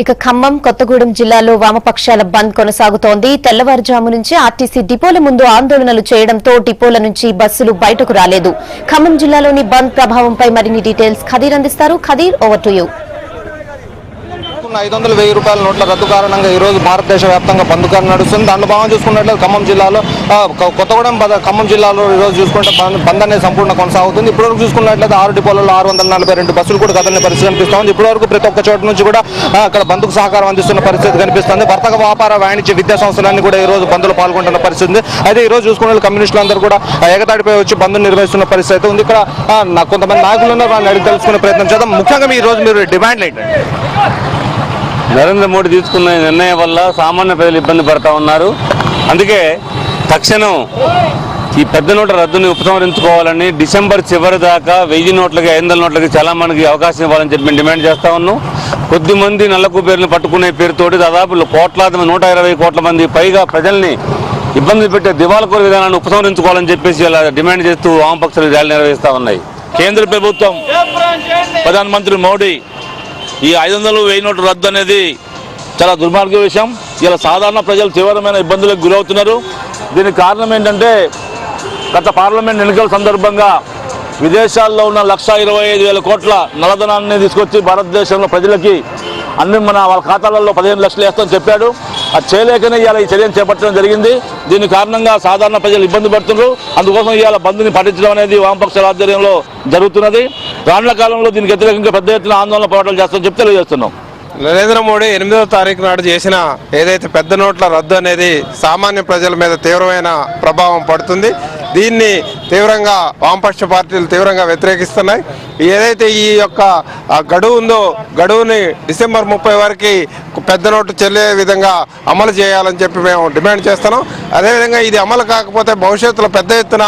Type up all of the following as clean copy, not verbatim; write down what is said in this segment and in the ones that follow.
ఇక ఖమ్మం కొత్తగూడెం జిల్లాలో వామపక్షాల బంద్ కొనసాగుతోంది. తెల్లవారుజాము నుంచి ఆర్టీసీ డిపోల ముందు ఆందోళనలు చేయడంతో డిపోల నుంచి బస్సులు బయటకు రాలేదు. ఖమ్మం జిల్లాలోని బంద్ ప్రభావంపై మరిన్ని డీటెయిల్స్ ఖదీర్ అందిస్తారు. Khadeer, over to you. 500,000 రూపాయల నోట్ల రద్దు కారణంగా ఈ రోజు భారతదేశ వ్యాప్తంగా బంద్ నడుస్తుంది. దాంట్లో భాగంగా చూసుకున్నట్లయితే ఖమ్మం జిల్లాలో కొత్తగూడెం ఖమ్మం జిల్లాలో ఈ రోజు చూసుకుంటే బంద్ అనేది సంపూర్ణ కొనసాగుతుంది. ఇప్పటివరకు చూసుకున్నట్లయితే 6 డిపోలలో 642 బస్సులు కూడా కదలని పరిస్థితి కనిపిస్తుంది. ఇప్పటివరకు ప్రతి ఒక్క చోట నుంచి కూడా అక్కడ బంద్కు సహకారం అందిస్తున్న పరిస్థితి కనిపిస్తుంది. వర్తక వ్యాపార వాణిజ్య విద్యా సంస్థలన్నీ కూడా ఈ రోజు బంద్లో పాల్గొంటున్న పరిస్థితి. అయితే ఈ రోజు చూసుకున్న కమ్యూనిస్టులు అందరూ కూడా ఏకతాటిపై వచ్చి బంద్ నిర్వహిస్తున్న పరిస్థితి ఉంది. ఇక్కడ కొంతమంది నాయకులు ఉన్నారు, వాళ్ళని అడిగి తెలుసుకునే ప్రయత్నం చేద్దాం. ముఖ్యంగా ఈ రోజు మీరు డిమాండ్లు ఏంటంటే? నరేంద్ర మోడీ తీసుకున్న నిర్ణయం వల్ల సామాన్య ప్రజలు ఇబ్బంది పడతా ఉన్నారు. అందుకే తక్షణం ఈ పెద్ద నోట్ల రద్దుని ఉపసంహరించుకోవాలని డిసెంబర్ చివరి దాకా 1000 నోట్లకి 500 నోట్లకి చాలా మందికి అవకాశం ఇవ్వాలని చెప్పి మేము డిమాండ్ చేస్తా ఉన్నాం. కొద్దిమంది నల్లకు పేర్లను పట్టుకునే పేరుతోటి దాదాపు 120 కోట్ల మంది పైగా ప్రజల్ని ఇబ్బంది పెట్టే దివాళకోరు విధానాన్ని ఉపసంహరించుకోవాలని చెప్పేసి ఇలా డిమాండ్ చేస్తూ వామపక్షాలు ర్యాలీ నిర్వహిస్తూ ఉన్నాయి. కేంద్ర ప్రభుత్వం ప్రధానమంత్రి మోడీ ఈ 500,000 నోటు రద్దు అనేది చాలా దుర్మార్గ విషయం. ఇలా సాధారణ ప్రజలు తీవ్రమైన ఇబ్బందులకు గురవుతున్నారు. దీనికి కారణం ఏంటంటే గత పార్లమెంట్ ఎన్నికల సందర్భంగా విదేశాల్లో ఉన్న 1,25,000 కోట్ల నల్లధనాన్ని తీసుకొచ్చి భారతదేశంలో ప్రజలకి అన్ని వాళ్ళ ఖాతాలలో 15 లక్షలు వేస్తామని చెప్పాడు. అది చేయలేకనే ఇవాళ ఈ చర్యను చేపట్టడం జరిగింది. దీని కారణంగా సాధారణ ప్రజలు ఇబ్బంది పడుతున్నారు. అందుకోసం ఇవాళ బంద్ని పాటించడం అనేది వామపక్షాల ఆధ్వర్యంలో జరుగుతున్నది. రానున్న కాలంలో దీనికి వ్యతిరేకంగా పెద్ద ఎత్తున ఆందోళన పోరాటాలు చేస్తామని చెప్పి తెలియజేస్తున్నాం. నరేంద్ర మోడీ 8వ తారీఖు నాడు చేసిన ఏదైతే పెద్ద నోట్ల రద్దు అనేది సామాన్య ప్రజల మీద తీవ్రమైన ప్రభావం పడుతుంది. దీన్ని తీవ్రంగా వామపక్ష పార్టీలు తీవ్రంగా వ్యతిరేకిస్తున్నాయి. ఏదైతే ఈ యొక్క గడువు ఉందో గడువుని డిసెంబర్ 30 వరకు పెద్ద నోటు చెల్లే విధంగా అమలు చేయాలని చెప్పి మేము డిమాండ్ చేస్తున్నాం. అదేవిధంగా ఇది అమలు కాకపోతే భవిష్యత్తులో పెద్ద ఎత్తున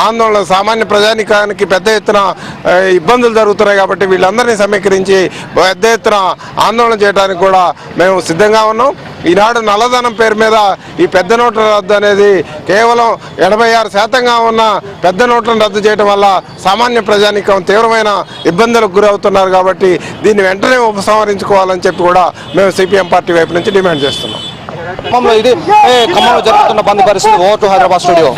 ఆందోళన, సామాన్య ప్రజానికానికి పెద్ద ఎత్తున ఇబ్బందులు జరుగుతున్నాయి. కాబట్టి వీళ్ళందరినీ సమీకరించి పెద్ద ఎత్తున ఆందోళన చేయడానికి కూడా మేము సిద్ధంగా ఉన్నాం. ఈనాడు నల్లధనం పేరు మీద ఈ పెద్ద నోట్ల రద్దు అనేది కేవలం 86% ఉన్న పెద్ద నోట్లను రద్దు చేయడం వల్ల సామాన్య ప్రజానికం తీవ్రమైన ఇబ్బందులకు గురవుతున్నారు. కాబట్టి దీన్ని వెంటనే ఉపసంహరించుకోవాలని చెప్పి కూడా మేము సిపిఎం పార్టీ వైపు నుంచి డిమాండ్ చేస్తున్నాం. ఖమ్మంలో జరుగుతున్న బంద్ పరిస్థితి. Over to Hyderabad studio.